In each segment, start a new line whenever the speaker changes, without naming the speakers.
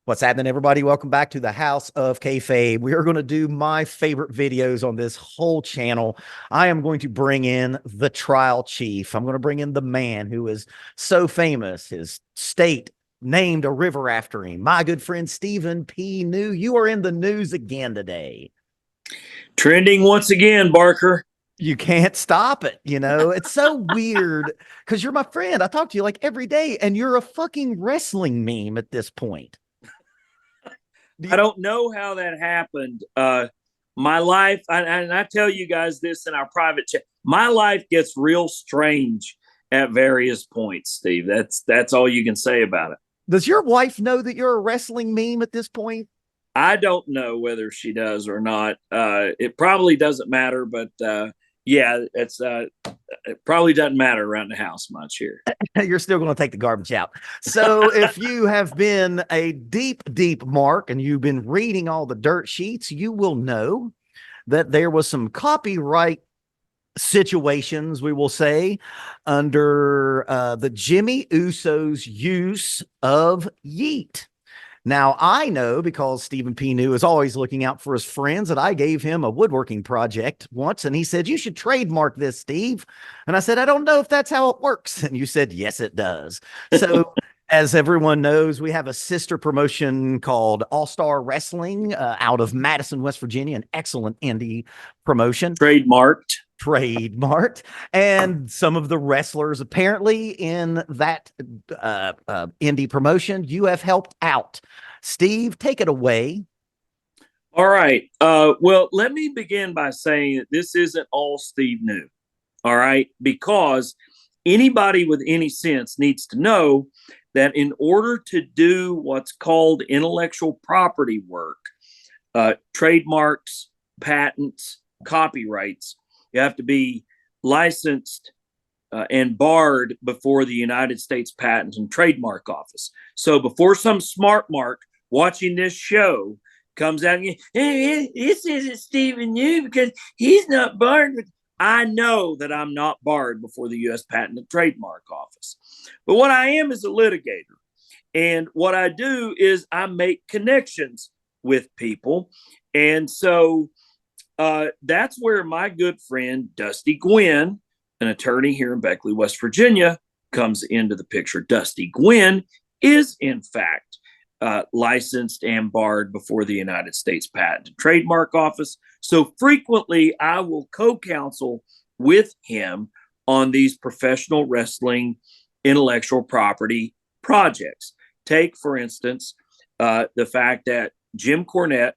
What's happening, everybody? Welcome back to the House of Kayfabe. We are going to do my favorite videos on this whole channel. I am going to bring in the trial chief. I'm going to bring in the man who is so famous. His state named a river after him. My good friend, Stephen P. New. You are in the news again today.
Trending once again, Barker.
You can't stop it. It's so weird because you're my friend. I talk to you like every day and you're a fucking wrestling meme at this point.
I don't know how that happened. My life, and I tell you guys this in our private chat, my life gets real strange at various points, Steve. That's all you can say about it.
Does your wife know that you're a wrestling meme at this point?
I don't know whether she does or not. It probably doesn't matter, but yeah, it probably doesn't matter around the house much here.
You're still going to take the garbage out. So if you have been a deep mark and you've been reading all the dirt sheets, you will know that there was some copyright situations, we will say, under the Jimmy Uso's use of YEET. Now, I know because Stephen P. New is always looking out for his friends that I gave him a woodworking project once, and he said, "You should trademark this, Steve." And I said, "I don't know if that's how it works." And you said, "Yes, it does." So as everyone knows, we have a sister promotion called Allstar Wrestling out of Madison, West Virginia, an excellent indie promotion. Trademarked, and some of the wrestlers apparently in that indie promotion you have helped out. Steve, take it away.
All right. Well, let me begin by saying that this isn't all Steve New. All right, because anybody with any sense needs to know that in order to do what's called intellectual property work, trademarks, patents, copyrights, you have to be licensed and barred before the United States Patent and Trademark Office. So before some smart mark watching this show comes out and hey, this isn't Stephen New because he's not barred. I know that I'm not barred before the U.S. Patent and Trademark Office. But what I am is a litigator. And what I do is I make connections with people. And so that's where my good friend Dusty Gwynn, an attorney here in Beckley, West Virginia, comes into the picture. Dusty Gwynn is, in fact, licensed and barred before the United States Patent and Trademark Office. So frequently, I will co-counsel with him on these professional wrestling intellectual property projects. Take, for instance, the fact that Jim Cornette,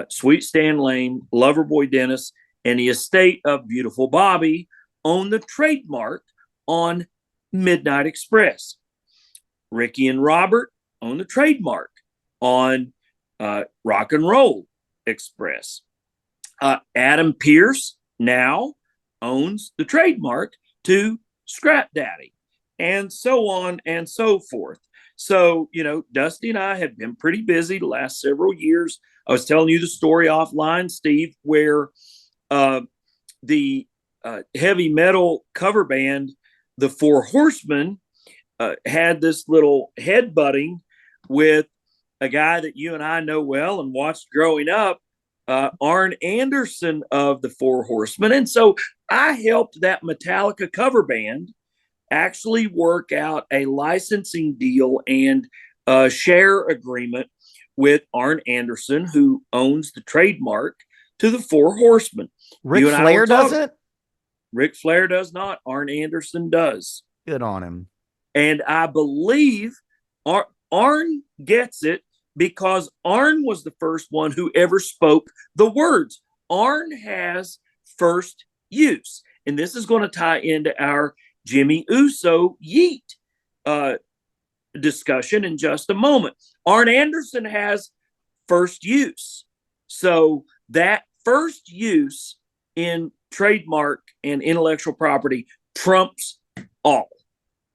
Sweet Stan Lane, Loverboy Dennis, and the estate of Beautiful Bobby own the trademark on Midnight Express. Ricky and Robert own the trademark on Rock and Roll Express. Adam Pierce now owns the trademark to Scrap Daddy, and so on and so forth. So, Dusty and I have been pretty busy the last several years. I was telling you the story offline, Steve, where the heavy metal cover band, the Four Horsemen, had this little headbutting with a guy that you and I know well and watched growing up, Arn Anderson of the Four Horsemen. And so I helped that Metallica cover band actually work out a licensing deal and a share agreement with Arn Anderson, who owns the trademark to the Four Horsemen.
Ric Flair doesn't?
Ric Flair does not. Arn Anderson does.
Good on him.
And I believe Arn gets it because Arn was the first one who ever spoke the words. Arn has first use. And this is going to tie into our Jimmy Uso YEET discussion in just a moment. Arn Anderson has first use. So that first use in trademark and intellectual property trumps all.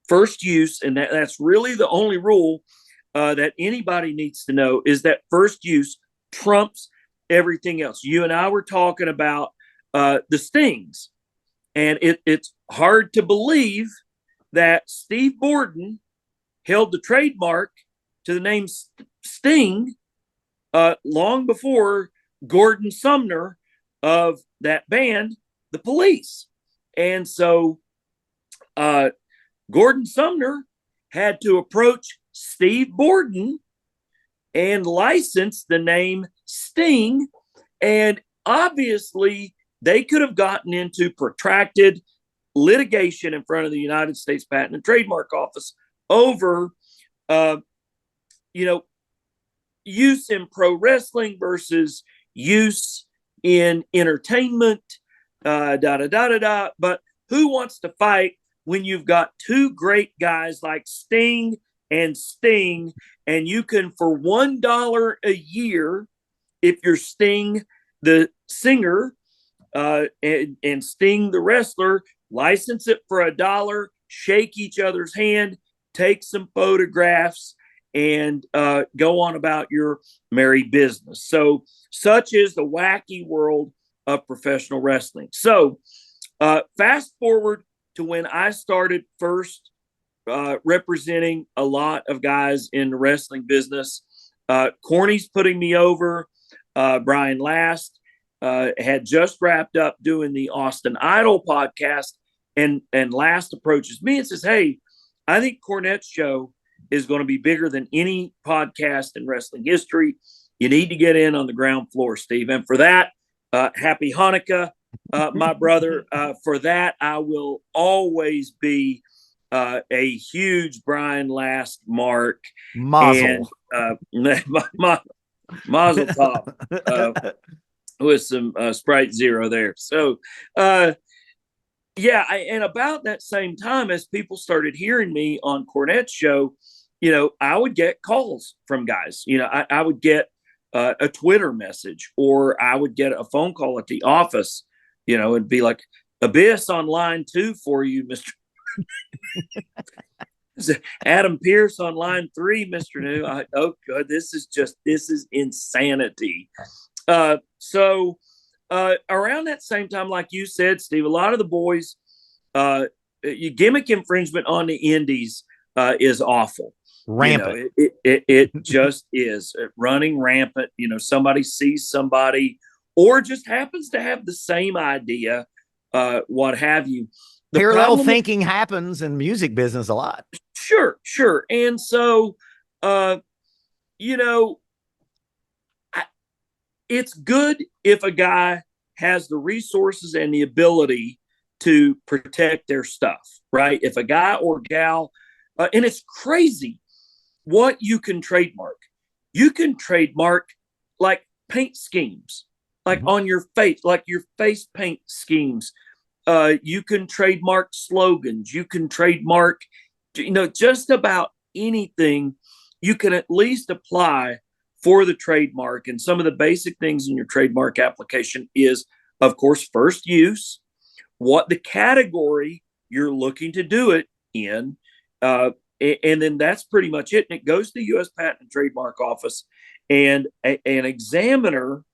First use, and that's really the only rule that anybody needs to know, is that first use trumps everything else. You and I were talking about the Stings, and it's hard to believe that Steve Borden held the trademark to the name Sting, long before Gordon Sumner of that band, The Police. And so Gordon Sumner had to approach Steve Borden and license the name Sting. And obviously, they could have gotten into protracted litigation in front of the United States Patent and Trademark Office over, use in pro wrestling versus use in entertainment, But who wants to fight when you've got two great guys like Sting and Sting, and you can, for $1 a year, if you're Sting the singer and Sting the wrestler, license it for $1, shake each other's hand, take some photographs, and go on about your merry business. So such is the wacky world of professional wrestling. So fast forward to when I started first representing a lot of guys in the wrestling business. Corny's putting me over. Brian Last had just wrapped up doing the Austin Idol podcast, and Last approaches me and says, "Hey, I think Cornette's show is going to be bigger than any podcast in wrestling history. You need to get in on the ground floor, Steve. And for that, happy Hanukkah, my brother. For that, I will always be a huge Brian Last mark."
Mazel.
And Mazel tov with some Sprite Zero there. So, and about that same time, as people started hearing me on Cornette's show, I would get calls from guys. I would get a Twitter message, or I would get a phone call at the office. It'd be like, "Abyss on line 2 for you, Mr. Adam Pierce on line 3, Mr. New." Oh, God, this is insanity. So around that same time, like you said, Steve, a lot of the boys, gimmick infringement on the indies is awful.
Rampant.
It just is running rampant. Somebody sees somebody, or just happens to have the same idea, what have you.
Parallel thinking happens in music business a lot.
Sure. And so, it's good if a guy has the resources and the ability to protect their stuff, right? If a guy or gal, and it's crazy what you can trademark. You can trademark like paint schemes, like on your face, like your face paint schemes. You can trademark slogans. You can trademark, just about anything you can at least apply for the trademark. And some of the basic things in your trademark application is, of course, first use, what the category you're looking to do it in, and then that's pretty much it. And it goes to the U.S. Patent and Trademark Office, and an examiner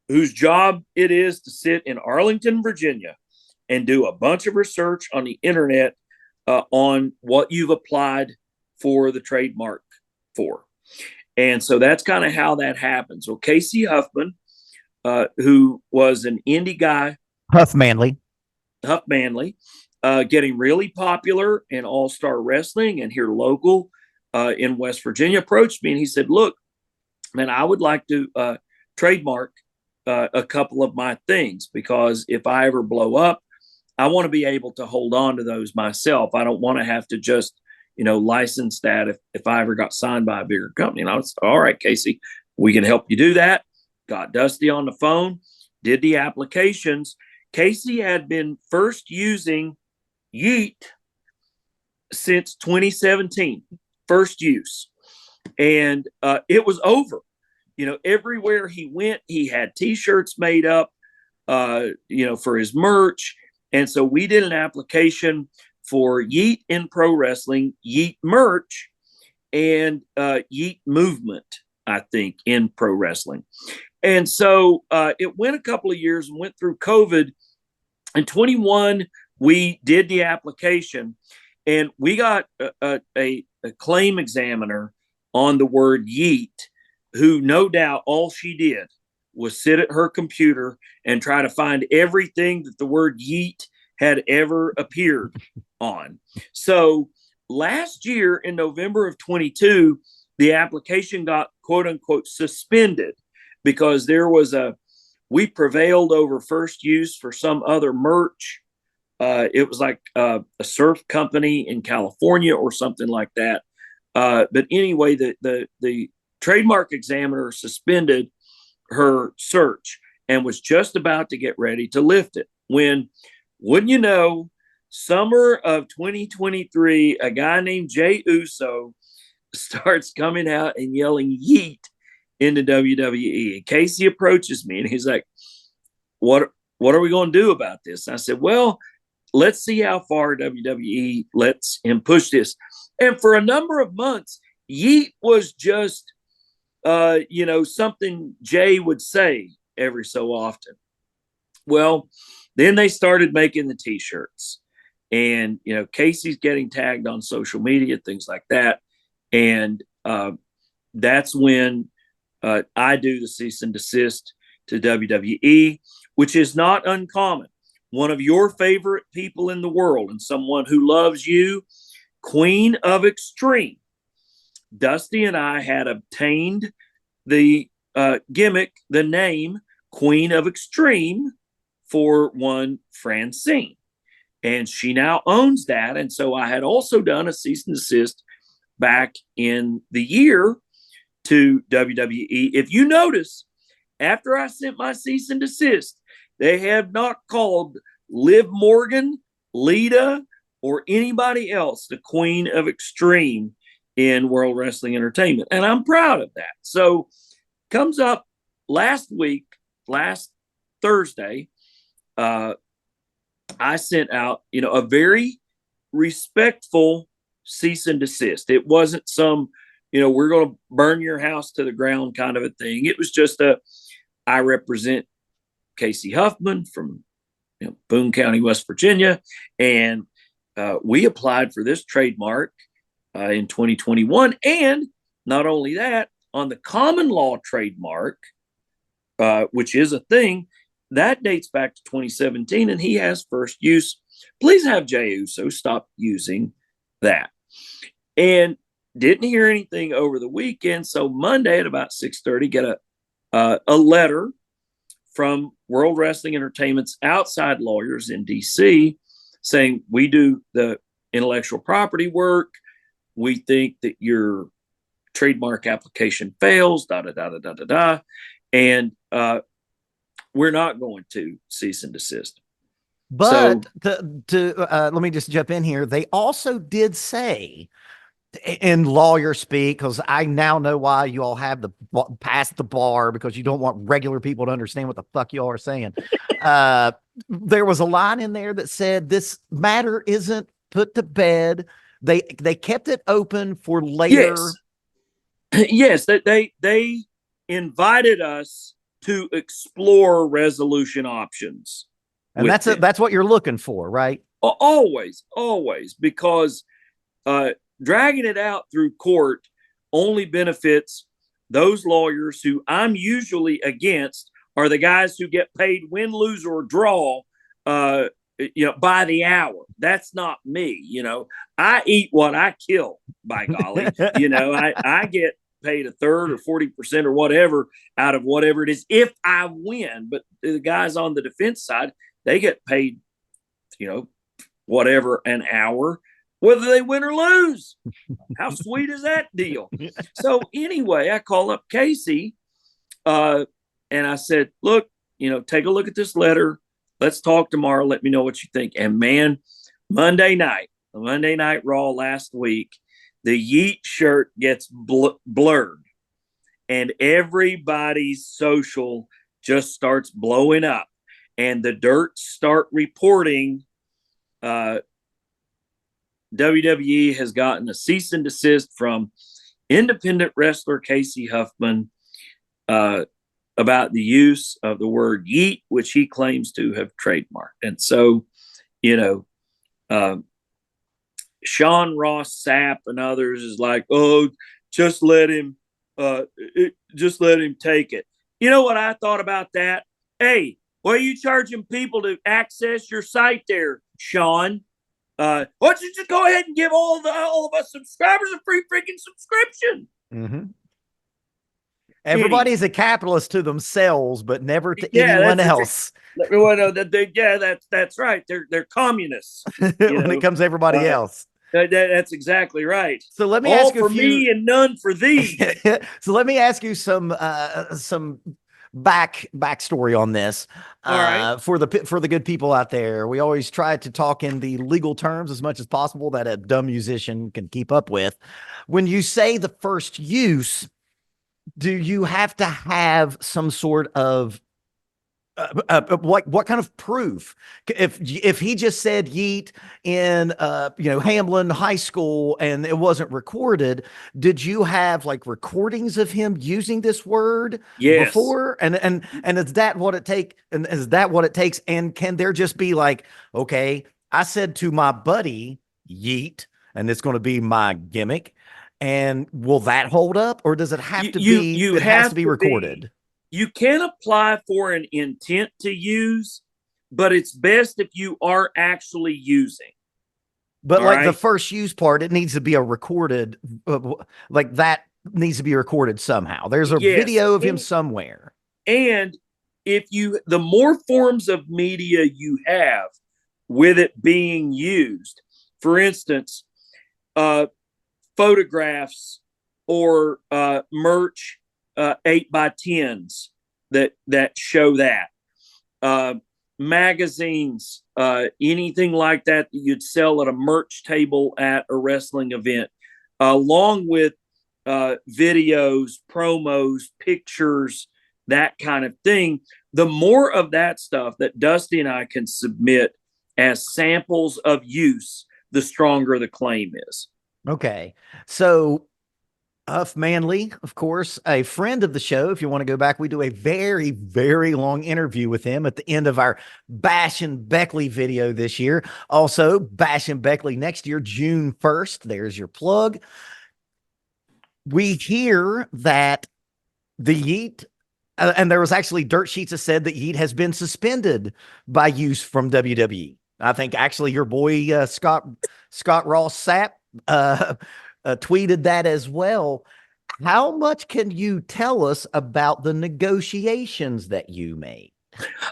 whose job it is to sit in Arlington, Virginia, and do a bunch of research on the internet on what you've applied for the trademark for. And so that's kind of how that happens. Well, Casey Huffman, who was an indie guy,
Huff Manly,
getting really popular in Allstar Wrestling and here local in West Virginia, approached me and he said, "Look, man, I would like to trademark a couple of my things, because if I ever blow up, I want to be able to hold on to those myself. I don't want to have to just, license that if I ever got signed by a bigger company." And I was, "All right, Casey, we can help you do that." Got Dusty on the phone, did the applications. Casey had been first using YEET since 2017, first use. And it was over. Everywhere he went, he had T-shirts made up, for his merch. And so we did an application for YEET in pro wrestling, YEET merch, and YEET movement, I think, in pro wrestling. And so it went a couple of years and went through COVID. In 21, we did the application, and we got a claim examiner on the word yeet, who no doubt all she did was sit at her computer and try to find everything that the word yeet had ever appeared on. So last year in November of 22, the application got quote unquote suspended because we prevailed over first use for some other merch. It was like a surf company in California or something like that. But anyway, the trademark examiner suspended her search and was just about to get ready to lift it when, wouldn't you know, summer of 2023, a guy named Jey Uso starts coming out and yelling yeet into WWE. And Casey approaches me and he's like, what are we going to do about this? And I said, well, let's see how far WWE lets him push this. And for a number of months, yeet was just something Jay would say every so often. Well, then they started making the t-shirts, and Casey's getting tagged on social media, things like that. And that's when I do the cease and desist to WWE, which is not uncommon. One of your favorite people in the world and someone who loves you, Queen of Extreme, Dusty and I had obtained the gimmick, the name Queen of Extreme for one Francine. And she now owns that. And so I had also done a cease and desist back in the year to WWE. If you notice, after I sent my cease and desist, they have not called Liv Morgan, Lita, or anybody else the Queen of Extreme in World Wrestling Entertainment. And I'm proud of that. So comes up last Thursday, I sent out, a very respectful cease and desist. It wasn't some, we're going to burn your house to the ground kind of a thing. It was just I represent Casey Huffman from Boone County, West Virginia. And we applied for this trademark in 2021. And not only that, on the common law trademark, which is a thing, that dates back to 2017, and he has first use. Please have Jey Uso stop using that. And didn't hear anything over the weekend. So Monday at about 6:30, get a letter from World Wrestling Entertainment's outside lawyers in DC saying, we do the intellectual property work. We think that your trademark application fails, and we're not going to cease and desist.
But let me just jump in here. They also did say in lawyer speak, because I now know why you all have the past the bar, because you don't want regular people to understand what the fuck you all are saying. There was a line in there that said this matter isn't put to bed. They kept it open for later.
Yes, they invited us to explore resolution options.
And that's what you're looking for, right?
Always, because dragging it out through court only benefits those lawyers who I'm usually against, are the guys who get paid win, lose, or draw, by the hour. That's not me. I eat what I kill, by golly. I get paid a third or 40% or whatever out of whatever it is if I win. But the guys on the defense side, they get paid, whatever an hour, whether they win or lose. How sweet is that deal? So anyway, I call up Casey and I said, look, take a look at this letter. Let's talk tomorrow. Let me know what you think. And man, Monday Night Raw last week, the Yeet shirt gets blurred and everybody's social just starts blowing up, and the dirt start reporting WWE has gotten a cease and desist from independent wrestler Casey Huffman about the use of the word yeet, which he claims to have trademarked. And so, Sean Ross Sapp and others is like, oh, just let him, just let him take it. You know what I thought about that? Hey, what are you charging people to access your site there, Sean? Why don't you just go ahead and give all of us subscribers a free freaking subscription?
Mm-hmm. Everybody's a capitalist to themselves, but never to anyone else.
That's right. They're communists.
When it comes to everybody else.
That's exactly right.
So let me
all
ask you
for me and none for thee.
So let me ask you some backstory on this.
All right.
For the good people out there, we always try to talk in the legal terms as much as possible that a dumb musician can keep up with. When you say the first use, do you have to have some sort of what kind of proof? If he just said yeet in Hamlin High School and it wasn't recorded, did you have like recordings of him using this word before? And is that what it take? And is that what it takes? And can there just be like, okay, I said to my buddy yeet, and it's going to be my gimmick, and will that hold up, or does it have to be? It has to be recorded.
You can apply for an intent to use, but it's best if you are actually using.
But all like the first use part, it needs to be a recorded, like that needs to be recorded somehow. There's a video of him somewhere.
And the more forms of media you have with it being used, for instance, photographs or merch, 8x10s that show that, magazines, anything like that you'd sell at a merch table at a wrestling event, along with videos, promos, pictures, that kind of thing. The more of that stuff that Dusty and I can submit as samples of use, the stronger the claim is.
Okay, so Huff Manly, of course, a friend of the show. If you want to go back, we do a very, very long interview with him at the end of our Bash and Beckley video this year. Also, Bash and Beckley next year, June 1st. There's your plug. We hear that the yeet, and there was actually dirt sheets that said that yeet has been suspended by use from WWE. I think actually your boy Scott Ross Sapp tweeted that as well. How much can you tell us about the negotiations that you made?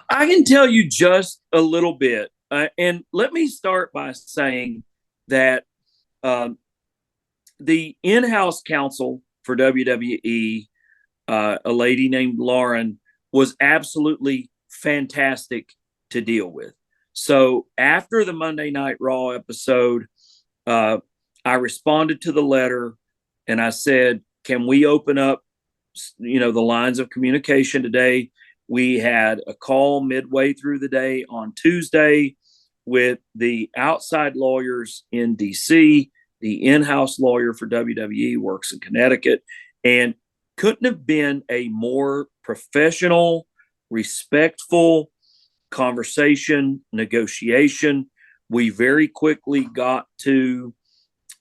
I can tell you just a little bit. And let me start by saying that the in-house counsel for WWE, a lady named Lauren, was absolutely fantastic to deal with. So after the Monday Night Raw episode, I responded to the letter and I said, can we open up, the lines of communication today? We had a call midway through the day on Tuesday with the outside lawyers in DC. The in-house lawyer for WWE works in Connecticut, and couldn't have been a more professional, respectful conversation, negotiation. We very quickly got to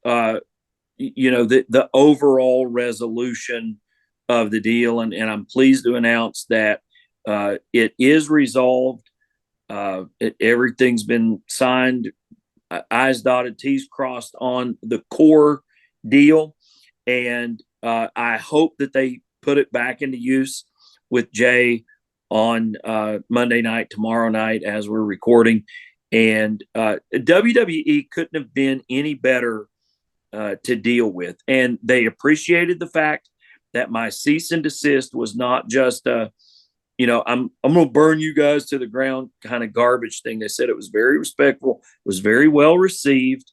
the overall resolution of the deal, and I'm pleased to announce that it is resolved. Everything's been signed, I's dotted, T's crossed on the core deal, and I hope that they put it back into use with Jay on Monday night, tomorrow night, as we're recording. And WWE couldn't have been any better to deal with. And they appreciated the fact that my cease and desist was not just I'm going to burn you guys to the ground kind of garbage thing. They said it was very respectful, was very well received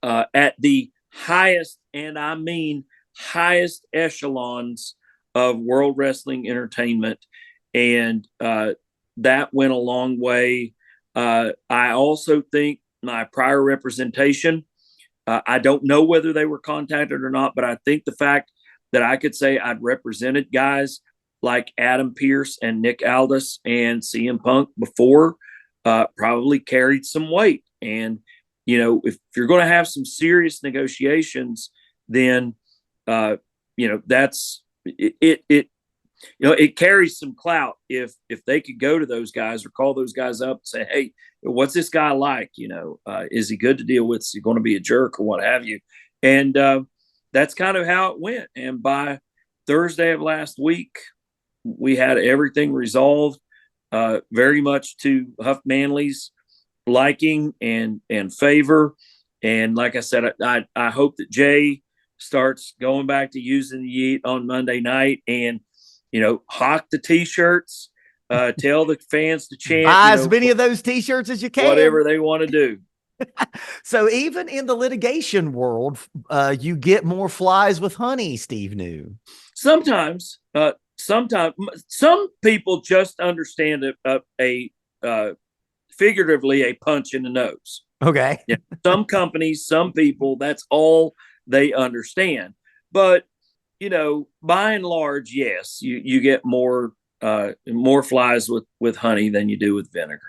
at the highest, and I mean highest echelons of World Wrestling Entertainment. And that went a long way. I also think my prior representation, I don't know whether they were contacted or not, but I think the fact that I could say I'd represented guys like Adam Pearce and Nick Aldis and CM Punk before probably carried some weight. And, if you're going to have some serious negotiations, then that's it. It carries some clout if they could go to those guys or call those guys up and say, hey, what's this guy like? Is he good to deal with? Is he going to be a jerk or what have you? And that's kind of how it went. And by Thursday of last week, we had everything resolved, very much to Huff Manly's liking and favor. And like I said, I hope that Jay starts going back to using the YEET on Monday night and hawk the t-shirts, tell the fans to chant.
Buy as many of those t-shirts as you can.
Whatever they want to do.
So even in the litigation world, you get more flies with honey, Steve New.
Sometimes some people just understand a figuratively a punch in the nose.
Okay.
Yeah. Some companies, some people, that's all they understand. But by and large, yes, you get more flies with honey than you do with vinegar.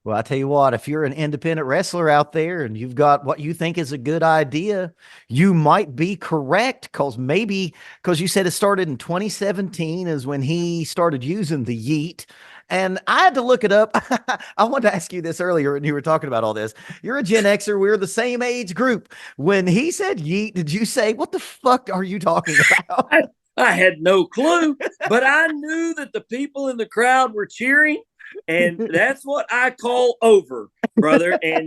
Well, I tell you what, if you're an independent wrestler out there and you've got what you think is a good idea, you might be correct because you said it started in 2017 is when he started using the YEET. And I had to look it up. I wanted to ask you this earlier when you were talking about all this. You're a Gen Xer. We're the same age group. When he said YEET, did you say, what the fuck are you talking about?
I had no clue, but I knew that the people in the crowd were cheering. And that's what I call over, brother. And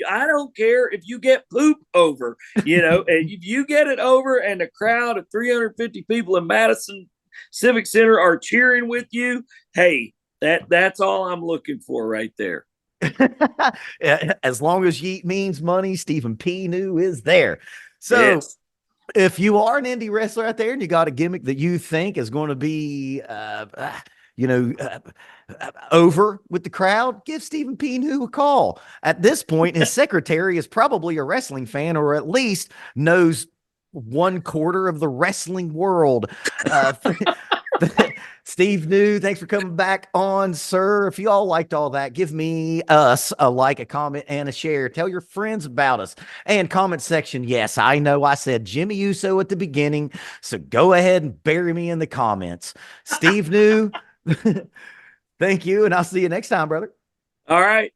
I don't care if you get poop over, and if you get it over and a crowd of 350 people in Madison Civic Center are cheering with you, hey, that's all I'm looking for right there.
As long as YEET means money, Stephen P. New is there. So
yes.
If you are an indie wrestler out there and you got a gimmick that you think is going to be over with the crowd, give Stephen P. New a call. At this point, his secretary is probably a wrestling fan or at least knows 1/4 of the wrestling world. Steve New, thanks for coming back on, sir. If you all liked all that, give us a like, a comment, and a share. Tell your friends about us. And comment section, yes, I know I said Jimmy Uso at the beginning, so go ahead and bury me in the comments. Steve New, thank you, and I'll see you next time, brother.
All right.